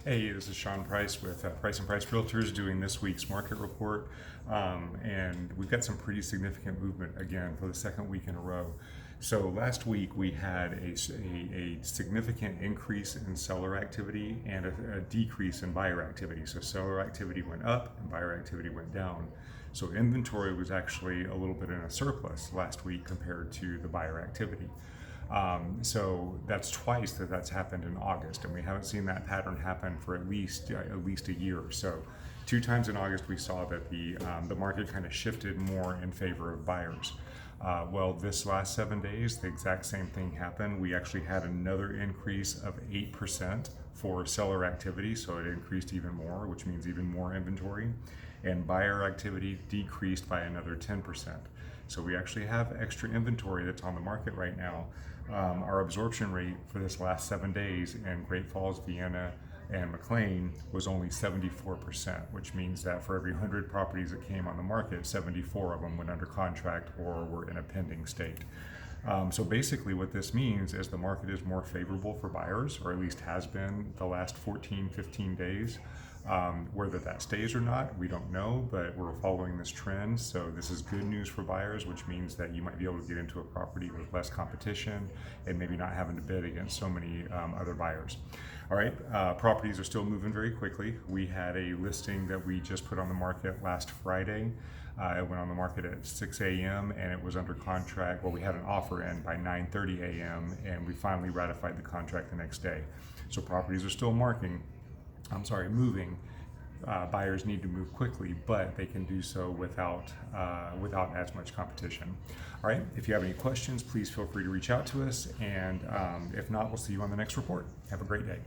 Hey, this is Sean Price with Price and Price Realtors doing this week's market report. And we've got some pretty significant movement again for the second week in a row. So last week we had a significant increase in seller activity and a decrease in buyer activity. So seller activity went up and buyer activity went down. So inventory was actually a little bit in a surplus last week compared to the buyer activity. So that's twice that's happened in August, and we haven't seen that pattern happen for at least a year or so. Two times in August we saw that the market kind of shifted more in favor of buyers. Well, this last 7 days, the exact same thing happened. We actually had another increase of 8% for seller activity, so it increased even more, which means even more inventory. And buyer activity decreased by another 10%. So we actually have extra inventory that's on the market right now. Our absorption rate for this last 7 days in Great Falls, Vienna, and Mclean was only 74%, which means that for every 100 properties that came on the market, 74 of them went under contract or were in a pending state. So basically what this means is the market is more favorable for buyers, or at least has been the last 14, 15 days. Whether that stays or not, we don't know, but we're following this trend. So this is good news for buyers, which means that you might be able to get into a property with less competition and maybe not having to bid against so many other buyers. All right, properties are still moving very quickly. We had a listing that we just put on the market last Friday. It went on the market at 6 a.m. and it was under contract. Well, we had an offer in by 9:30 a.m. and we finally ratified the contract the next day. So properties are still moving. Buyers need to move quickly, but they can do so without as much competition. All right, if you have any questions, please feel free to reach out to us. And if not, we'll see you on the next report. Have a great day.